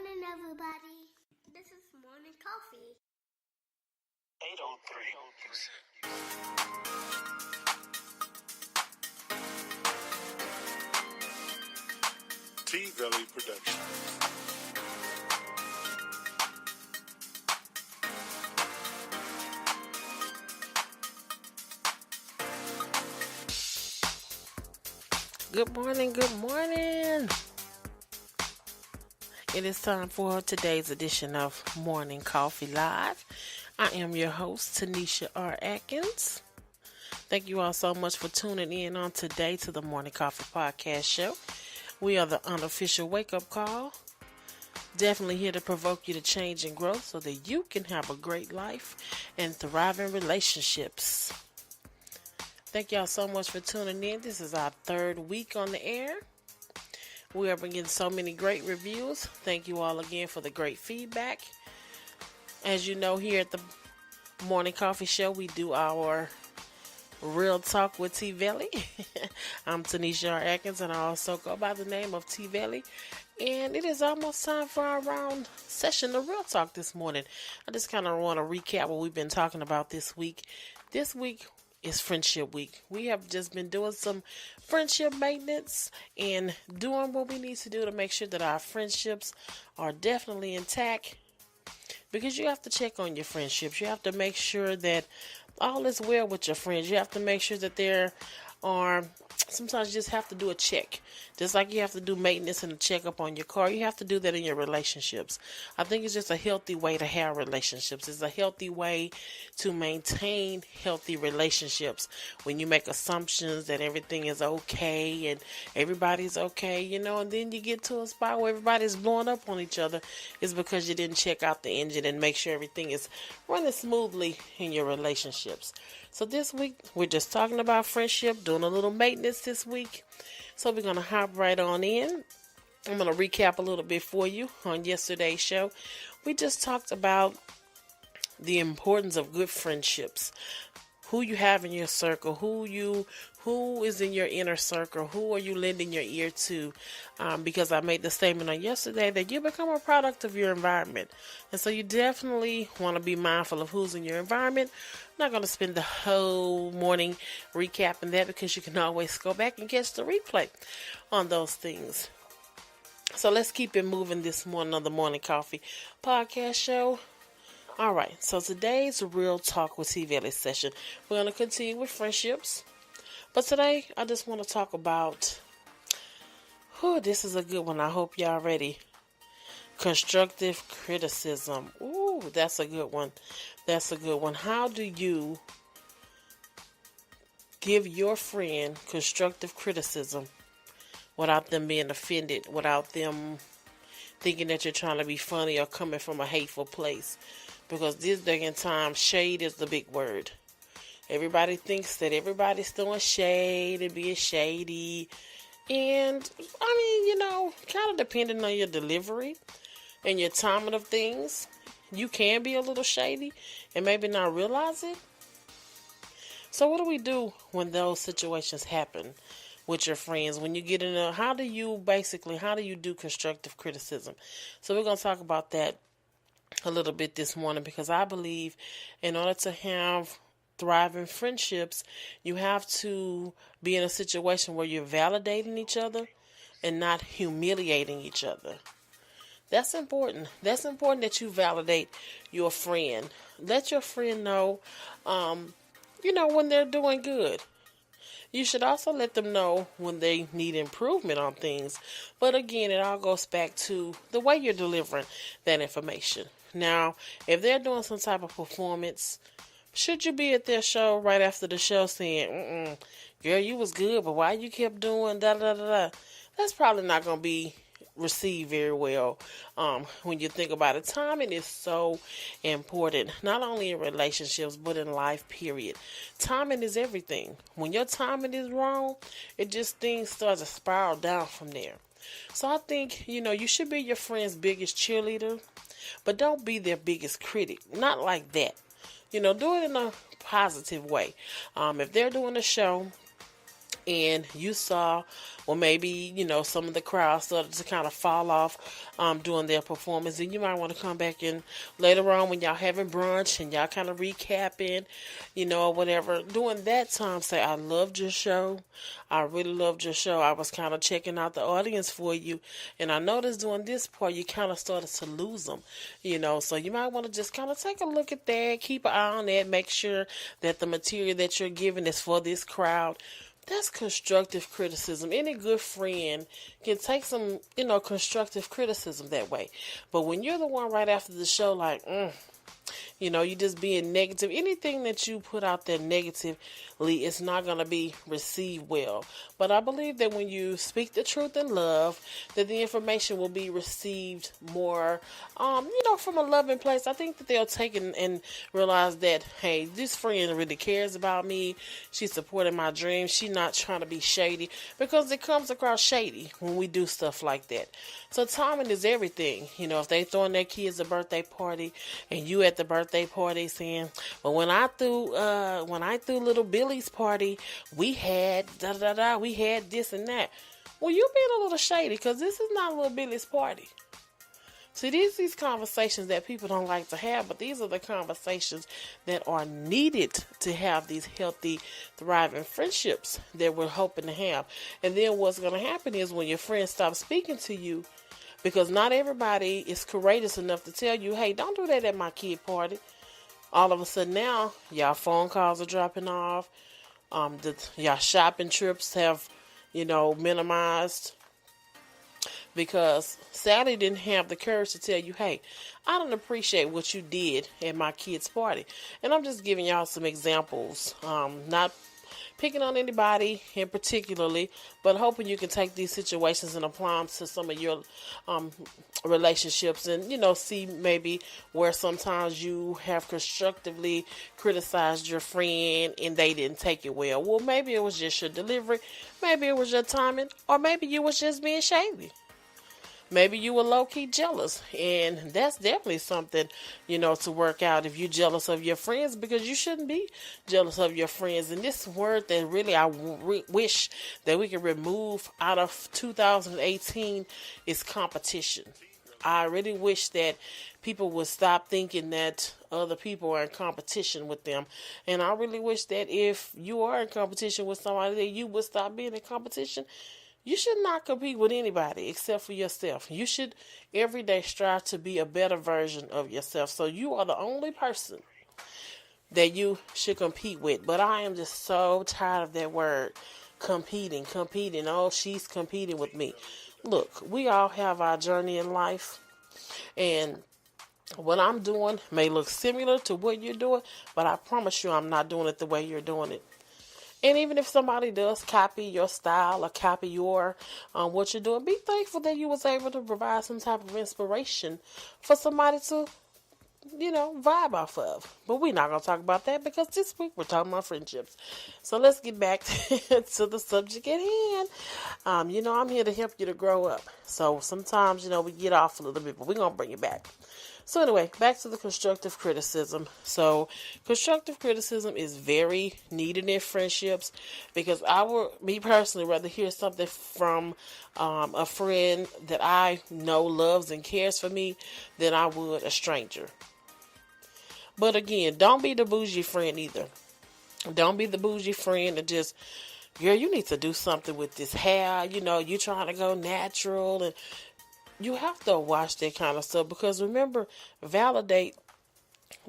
morning, everybody. This is morning coffee. 803. T-Velly production. Good morning, good morning. It is time for today's edition of Morning Coffee Live. I am your host, Tanisha R. Atkins. Thank you all so much for tuning in on today to the Morning Coffee Podcast Show. We are the unofficial wake-up call. Definitely here to provoke you to change and growth so that you can have a great life and thriving relationships. Thank y'all so much for tuning in. This is our third week on the air. We are getting so many great reviews. Thank you all again for the great feedback. As you know, here at the Morning Coffee Show, we do our Real Talk with T-Velly. I'm Tanisha R. Atkins, and I also go by the name of T-Velly. And it is almost time for our round session of Real Talk this morning. I just kind of want to recap what we've been talking about this week. This week is Friendship Week. We have just been doing some friendship maintenance and doing what we need to do to make sure that our friendships are definitely intact. Because you have to check on your friendships. You have to make sure that all is well with your friends. You have to make sure that there are, sometimes you just have to do a check. Just like you have to do maintenance and a checkup on your car, you have to do that in your relationships. I think it's just a healthy way to have relationships. It's a healthy way to maintain healthy relationships. When you make assumptions that everything is okay and everybody's okay, and then you get to a spot where everybody's blowing up on each other, it's because you didn't check out the engine and make sure everything is running smoothly in your relationships. So this week, we're just talking about friendship, doing a little maintenance this week. So we're going to hop right on in. I'm going to recap a little bit for you on yesterday's show. We just talked about the importance of good friendships. Who you have in your circle, who is in your inner circle, who are you lending your ear to? Because I made the statement on yesterday that you become a product of your environment. And so you definitely want to be mindful of who's in your environment. I'm not going to spend the whole morning recapping that because you can always go back and catch the replay on those things. So let's keep it moving this morning on the Morning Coffee Podcast Show. All right, so today's Real Talk with T-Velly session, we're going to continue with friendships. But today, I just want to talk about, this is a good one. I hope y'all ready. Constructive criticism. Ooh, that's a good one. That's a good one. How do you give your friend constructive criticism without them being offended, without them thinking that you're trying to be funny or coming from a hateful place? Because this day and time, shade is the big word. Everybody thinks that everybody's throwing shade and being shady. And, kind of depending on your delivery and your timing of things, you can be a little shady and maybe not realize it. So what do we do when those situations happen with your friends? When you get in how do you do constructive criticism? So we're going to talk about that a little bit this morning, because I believe in order to have thriving friendships, you have to be in a situation where you're validating each other and not humiliating each other. That's important. That's important that you validate your friend. Let your friend know, when they're doing good. You should also let them know when they need improvement on things. But again, it all goes back to the way you're delivering that information. Now, if they're doing some type of performance, should you be at their show right after the show saying, girl, you was good, but why you kept doing da-da-da-da? That's probably not going to be received very well when you think about it. Timing is so important, not only in relationships, but in life, period. Timing is everything. When your timing is wrong, things start to spiral down from there. So I think, you should be your friend's biggest cheerleader, but don't be their biggest critic. Not like that. Do it in a positive way. If they're doing a show and you saw, well, maybe, some of the crowd started to kind of fall off during their performance, and you might want to come back and later on when y'all having brunch and y'all kind of recapping, or whatever, during that time, say, I loved your show. I really loved your show. I was kind of checking out the audience for you, and I noticed during this part, you kind of started to lose them, so you might want to just kind of take a look at that, keep an eye on that, make sure that the material that you're giving is for this crowd. That's constructive criticism. Any good friend can take some, constructive criticism that way. But when you're the one right after the show, like, you just being negative, anything that you put out there negatively, it's not going to be received well. But I believe that when you speak the truth in love, that the information will be received more, from a loving place. I think that they'll take it and realize that, hey, this friend really cares about me. She's supporting my dreams. She's not trying to be shady, because it comes across shady when we do stuff like that. So timing is everything. If they throwing their kids a birthday party and you at the birthday party saying, well, when I threw little Billy's party, we had we had this and that. Well, you being a little shady, because this is not little Billy's party. See, these conversations that people don't like to have, but these are the conversations that are needed to have these healthy, thriving friendships that we're hoping to have. And then what's going to happen is when your friends stop speaking to you, because not everybody is courageous enough to tell you, hey, don't do that at my kid party. All of a sudden now, y'all phone calls are dropping off. Y'all shopping trips have, minimized. Because Sally didn't have the courage to tell you, hey, I don't appreciate what you did at my kid's party. And I'm just giving y'all some examples. Not picking on anybody in particularly, but hoping you can take these situations and apply them to some of your relationships and, see maybe where sometimes you have constructively criticized your friend and they didn't take it well. Well, maybe it was just your delivery, maybe it was your timing, or maybe you was just being shady. Maybe you were low-key jealous, and that's definitely something, to work out if you're jealous of your friends, because you shouldn't be jealous of your friends. And this word that really I wish that we could remove out of 2018 is competition. I really wish that people would stop thinking that other people are in competition with them. And I really wish that if you are in competition with somebody, that you would stop being in competition. You should not compete with anybody except for yourself. You should every day strive to be a better version of yourself. So you are the only person that you should compete with. But I am just so tired of that word, competing. Oh, she's competing with me. Look, we all have our journey in life. And what I'm doing may look similar to what you're doing, but I promise you I'm not doing it the way you're doing it. And even if somebody does copy your style or copy your what you're doing, be thankful that you was able to provide some type of inspiration for somebody to, vibe off of. But we're not going to talk about that, because this week we're talking about friendships. So let's get back to the subject at hand. I'm here to help you to grow up. So sometimes, we get off a little bit, but we're going to bring it back. So anyway, back to the constructive criticism. So constructive criticism is very needed in friendships, because I would, me personally, rather hear something from a friend that I know loves and cares for me than I would a stranger. But again, don't be the bougie friend either. Don't be the bougie friend that just, girl, you need to do something with this hair. You trying to go natural, and you have to watch that kind of stuff, because remember, validate,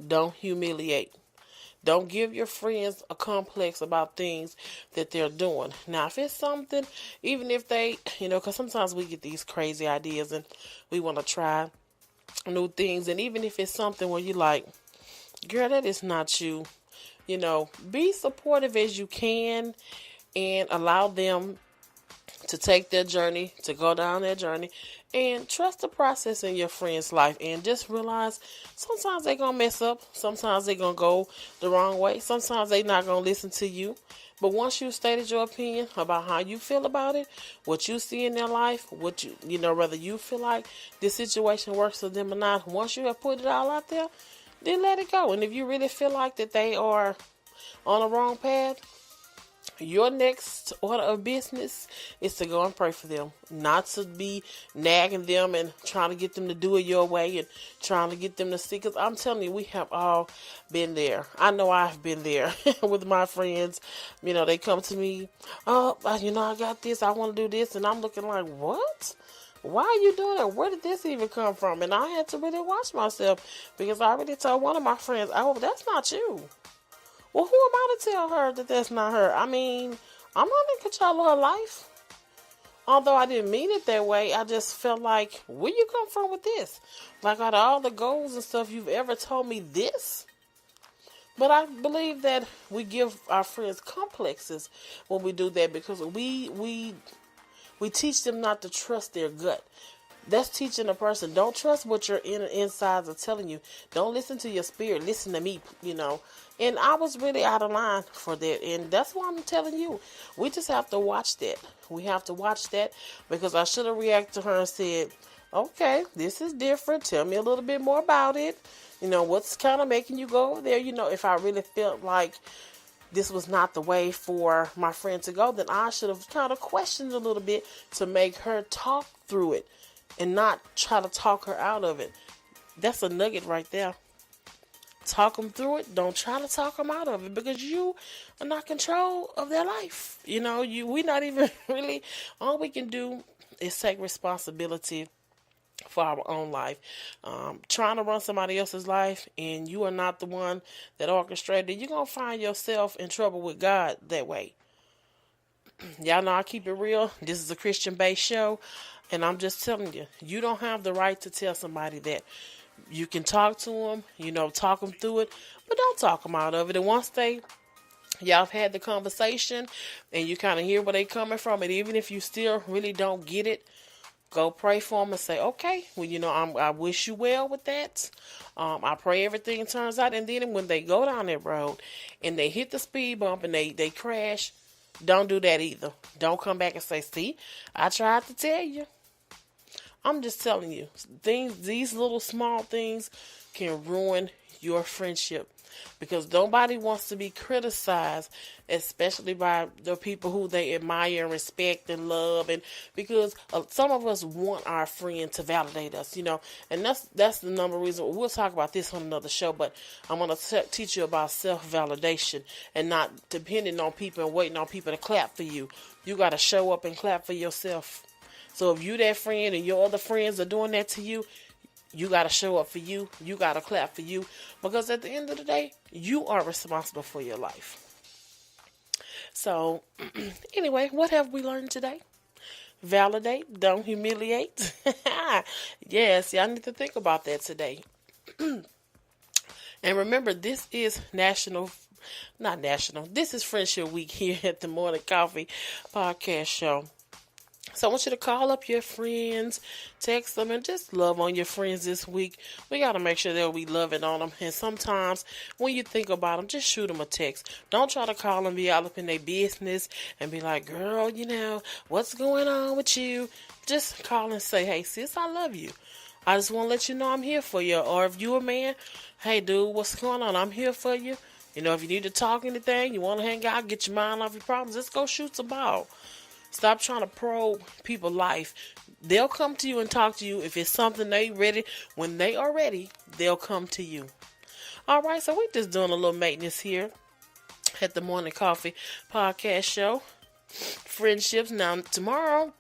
don't humiliate. Don't give your friends a complex about things that they're doing. Now, if it's something, even if they, because sometimes we get these crazy ideas and we want to try new things. And even if it's something where you like, girl, that is not you, be supportive as you can and allow them to take their journey, to go down their journey, and trust the process in your friend's life. And just realize sometimes they're going to mess up. Sometimes they're going to go the wrong way. Sometimes they're not going to listen to you. But once you stated your opinion about how you feel about it, what you see in their life, what whether you feel like this situation works for them or not, once you have put it all out there, then let it go. And if you really feel like that they are on the wrong path, your next order of business is to go and pray for them, not to be nagging them and trying to get them to do it your way and trying to get them to see. Because I'm telling you, we have all been there. I know I've been there with my friends. They come to me, oh, I got this, I want to do this, and I'm looking like, what? Why are you doing that? Where did this even come from? And I had to really watch myself, because I already told one of my friends, oh, that's not you. Well, who am I to tell her that that's not her? I'm not in control of her life. Although I didn't mean it that way, I just felt like, where you come from with this? Like, out of all the goals and stuff, you've ever told me this? But I believe that we give our friends complexes when we do that, because we teach them not to trust their gut. That's teaching a person, don't trust what your insides are telling you. Don't listen to your spirit. Listen to me, And I was really out of line for that. And that's why I'm telling you. We just have to watch that. We have to watch that, because I should have reacted to her and said, okay, this is different. Tell me a little bit more about it. What's kind of making you go over there? If I really felt like this was not the way for my friend to go, then I should have kind of questioned a little bit to make her talk through it and not try to talk her out of it. That's a nugget right there. Talk them through it. Don't try to talk them out of it, because you are not in control of their life. We're not even really, all we can do is take responsibility for our own life. Trying to run somebody else's life and you are not the one that orchestrated it, you're going to find yourself in trouble with God that way. Y'all know I keep it real. This is a Christian-based show, and I'm just telling you, you don't have the right to tell somebody that. You can talk to them, talk them through it, but don't talk them out of it. And once y'all have had the conversation and you kind of hear where they coming from, and even if you still really don't get it, go pray for them and say, okay, well, I wish you well with that. I pray everything turns out. And then when they go down that road and they hit the speed bump and they crash, don't do that either. Don't come back and say, see, I tried to tell you. I'm just telling you, these little small things can ruin your friendship, because nobody wants to be criticized, especially by the people who they admire and respect and love. And because some of us want our friend to validate us, and that's the number reason. We'll talk about this on another show, but I'm going to teach you about self-validation and not depending on people and waiting on people to clap for you. You got to show up and clap for yourself. So if you that friend and your other friends are doing that to you, you got to show up for you. You got to clap for you. Because at the end of the day, you are responsible for your life. So, anyway, what have we learned today? Validate, don't humiliate. Yes, y'all need to think about that today. And remember, this is this is Friendship Week here at the Morning Coffee Podcast Show. So I want you to call up your friends, text them, and just love on your friends this week. We got to make sure that we loving on them. And sometimes when you think about them, just shoot them a text. Don't try to call them, be all up in their business and be like, girl, what's going on with you? Just call and say, hey, sis, I love you. I just want to let you know I'm here for you. Or if you a man, hey, dude, what's going on? I'm here for you. If you need to talk anything, you want to hang out, get your mind off your problems, let's go shoot some ball. Stop trying to probe people's life. They'll come to you and talk to you if it's something they ready. When they are ready, they'll come to you. All right, so we're just doing a little maintenance here at the Morning Coffee Podcast Show. Friendships. Now, tomorrow,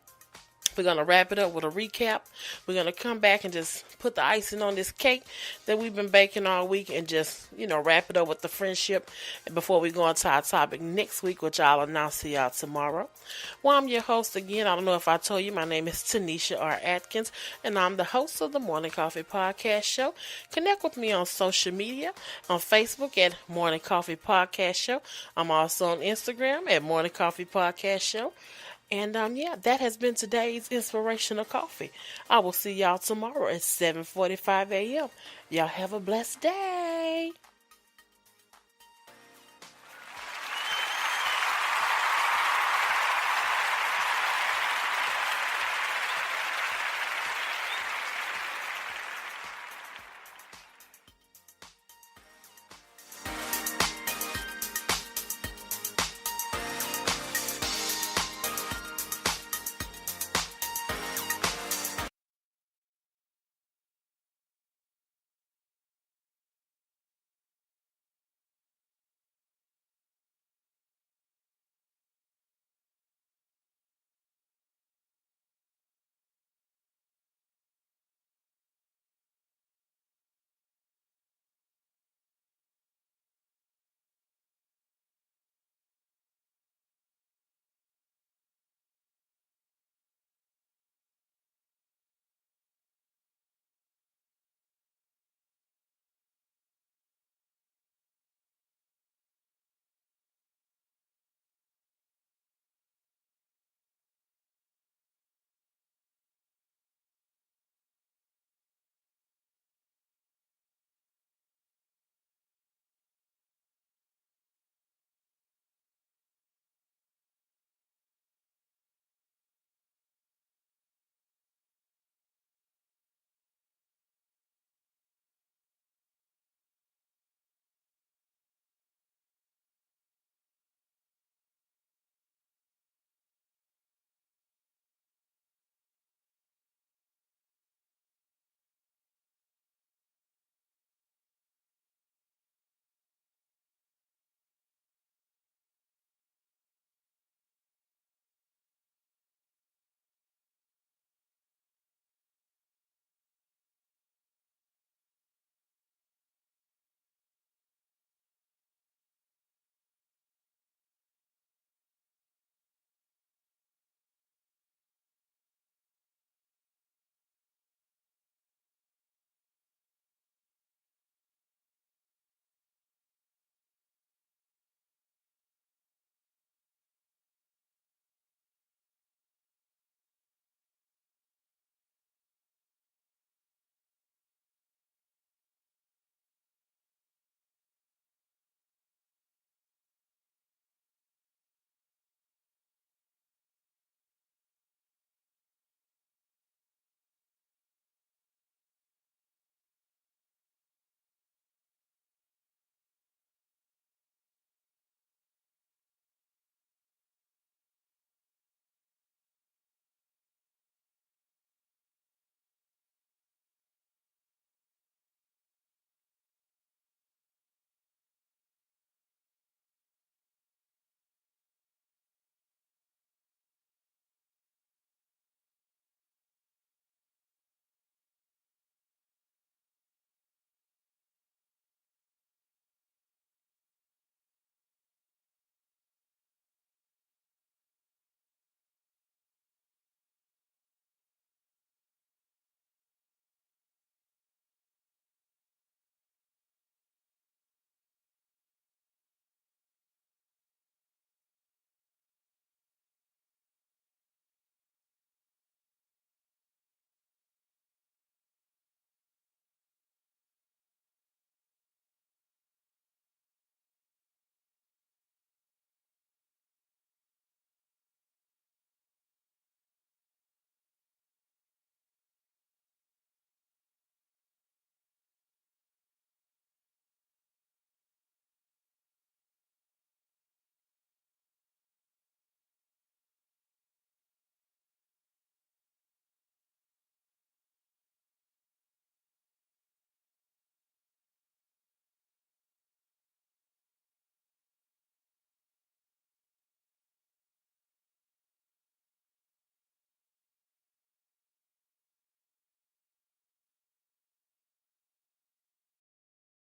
we're going to wrap it up with a recap. We're going to come back and just put the icing on this cake that we've been baking all week and just, wrap it up with the friendship before we go on to our topic next week, which I'll announce to y'all tomorrow. Well, I'm your host again. I don't know if I told you, my name is Tanisha R. Atkins, and I'm the host of the Morning Coffee Podcast Show. Connect with me on social media, on Facebook at Morning Coffee Podcast Show. I'm also on Instagram at Morning Coffee Podcast Show. And, that has been today's Inspirational Coffee. I will see y'all tomorrow at 7:45 a.m. Y'all have a blessed day.